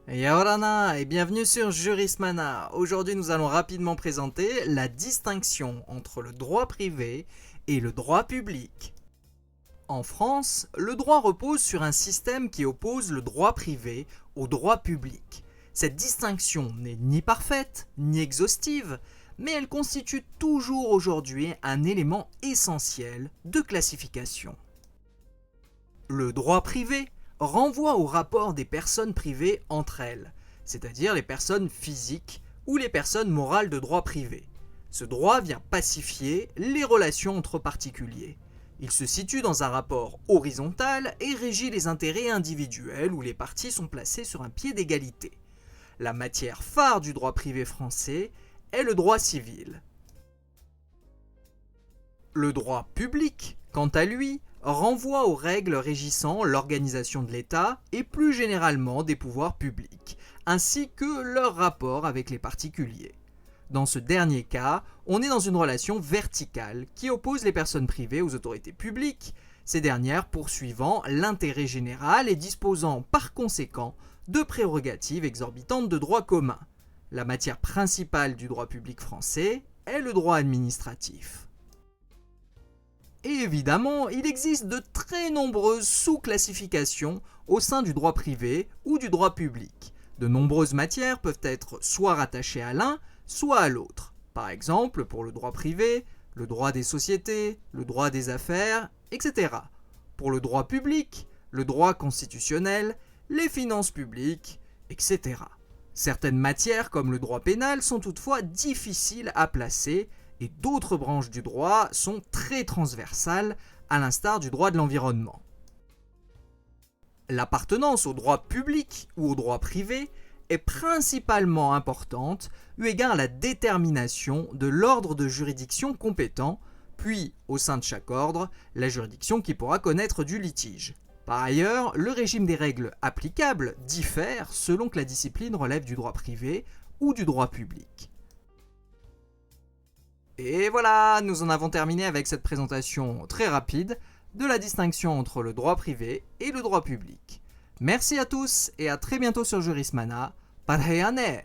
Yaorana et bienvenue sur Jurismana. Aujourd'hui, nous allons rapidement présenter la distinction entre le droit privé et le droit public. En France, le droit repose sur un système qui oppose le droit privé au droit public. Cette distinction n'est ni parfaite ni exhaustive, mais elle constitue toujours aujourd'hui un élément essentiel de classification. Le droit privé renvoie au rapport des personnes privées entre elles, c'est-à-dire les personnes physiques ou les personnes morales de droit privé. Ce droit vient pacifier les relations entre particuliers. Il se situe dans un rapport horizontal et régit les intérêts individuels où les parties sont placées sur un pied d'égalité. La matière phare du droit privé français est le droit civil. Le droit public, quant à lui, renvoie aux règles régissant l'organisation de l'État et plus généralement des pouvoirs publics, ainsi que leur rapport avec les particuliers. Dans ce dernier cas, on est dans une relation verticale qui oppose les personnes privées aux autorités publiques, ces dernières poursuivant l'intérêt général et disposant par conséquent de prérogatives exorbitantes de droit commun. La matière principale du droit public français est le droit administratif. Et évidemment, il existe de très nombreuses sous-classifications au sein du droit privé ou du droit public. De nombreuses matières peuvent être soit rattachées à l'un, soit à l'autre. Par exemple, pour le droit privé, le droit des sociétés, le droit des affaires, etc. Pour le droit public, le droit constitutionnel, les finances publiques, etc. Certaines matières, comme le droit pénal, sont toutefois difficiles à placer et d'autres branches du droit sont très transversales, à l'instar du droit de l'environnement. L'appartenance au droit public ou au droit privé est principalement importante eu égard à la détermination de l'ordre de juridiction compétent, puis, au sein de chaque ordre, la juridiction qui pourra connaître du litige. Par ailleurs, le régime des règles applicables diffère selon que la discipline relève du droit privé ou du droit public. Et voilà, nous en avons terminé avec cette présentation très rapide de la distinction entre le droit privé et le droit public. Merci à tous et à très bientôt sur Jurismana. Parheyane!